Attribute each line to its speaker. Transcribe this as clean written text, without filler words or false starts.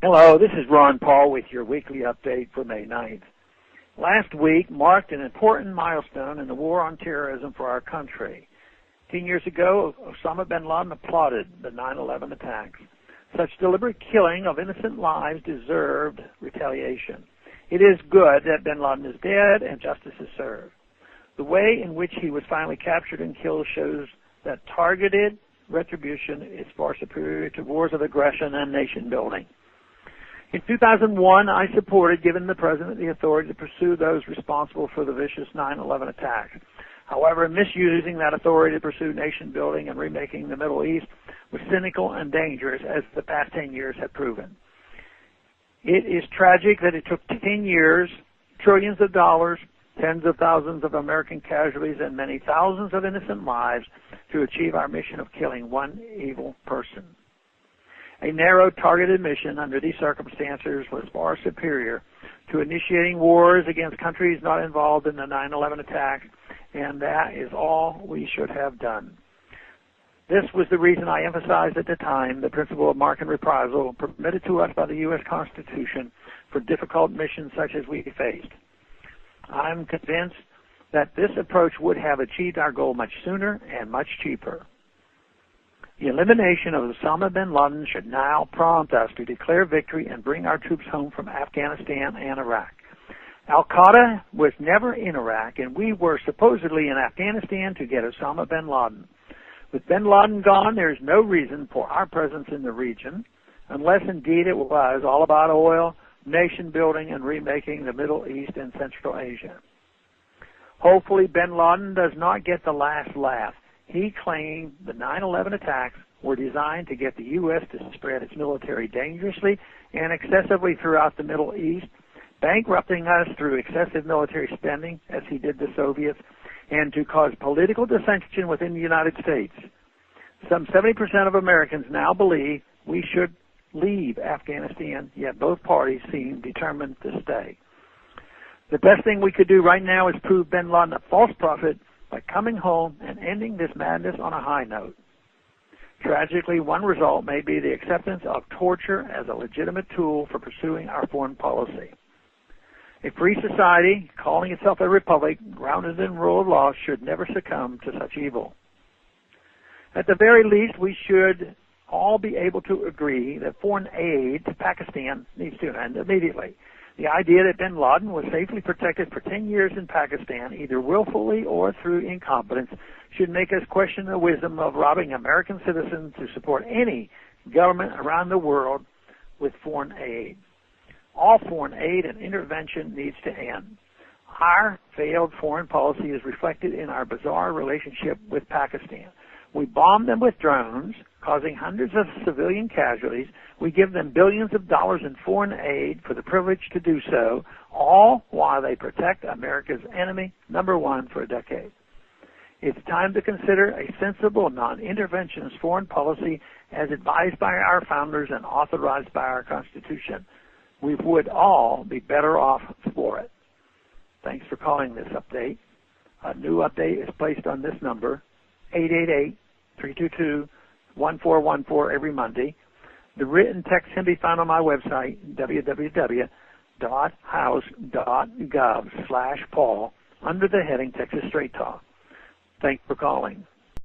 Speaker 1: Hello, this is Ron Paul with your weekly update for May 9th. Last week marked an important milestone in the war on terrorism for our country. 10 years ago, Osama Bin Laden applauded the 9/11 attacks. Such deliberate killing of innocent lives deserved retaliation. It is good that Bin Laden is dead and justice is served. The way in which he was finally captured and killed shows that targeted retribution is far superior to wars of aggression and nation building. In 2001, I supported giving the President the authority to pursue those responsible for the vicious 9/11 attacks. However, misusing that authority to pursue nation building and remaking the Middle East was cynical and dangerous, as the past 10 years have proven. It is tragic that it took 10 years, trillions of dollars, tens of thousands of American casualties, and many thousands of innocent lives to achieve our mission of killing one evil person. A narrow, targeted mission under these circumstances was far superior to initiating wars against countries not involved in the 9/11 attacks, and that is all we should have done. This was the reason I emphasized at the time the principle of mark and reprisal permitted to us by the U.S. Constitution for difficult missions such as we faced. I'm convinced that this approach would have achieved our goal much sooner and much cheaper. The elimination of Osama Bin Laden should now prompt us to declare victory and bring our troops home from Afghanistan and Iraq. Al-Qaeda was never in Iraq, and we were supposedly in Afghanistan to get Osama Bin Laden. With Bin Laden gone, there is no reason for our presence in the region, unless indeed it was all about oil, nation building, and remaking the Middle East and Central Asia. Hopefully Bin Laden does not get the last laugh. He claimed the 9/11 attacks were designed to get the U.S. to spread its military dangerously and excessively throughout the Middle East, bankrupting us through excessive military spending, as he did the Soviets, and to cause political dissension within the United States. Some 70% of Americans now believe we should leave Afghanistan, yet both parties seem determined to stay. The best thing we could do right now is prove Bin Laden a false prophet by coming home and ending this madness on a high note. Tragically, one result may be the acceptance of torture as a legitimate tool for pursuing our foreign policy. A free society, calling itself a republic, grounded in rule of law, should never succumb to such evil. At the very least, we should all be able to agree that foreign aid to Pakistan needs to end immediately. The idea that Bin Laden was safely protected for 10 years in Pakistan, either willfully or through incompetence, should make us question the wisdom of robbing American citizens to support any government around the world with foreign aid. All foreign aid and intervention needs to end. Our failed foreign policy is reflected in our bizarre relationship with Pakistan. We bomb them with drones, causing hundreds of civilian casualties. We give them billions of dollars in foreign aid for the privilege to do so, all while they protect America's enemy, number one, for a decade. It's time to consider a sensible non-interventionist foreign policy as advised by our founders and authorized by our Constitution. We would all be better off for it. Thanks for calling this update. A new update is placed on this number, 888-322-1414 every Monday. The written text can be found on my website, www.house.gov/Paul, under the heading Texas Straight Talk. Thanks for calling.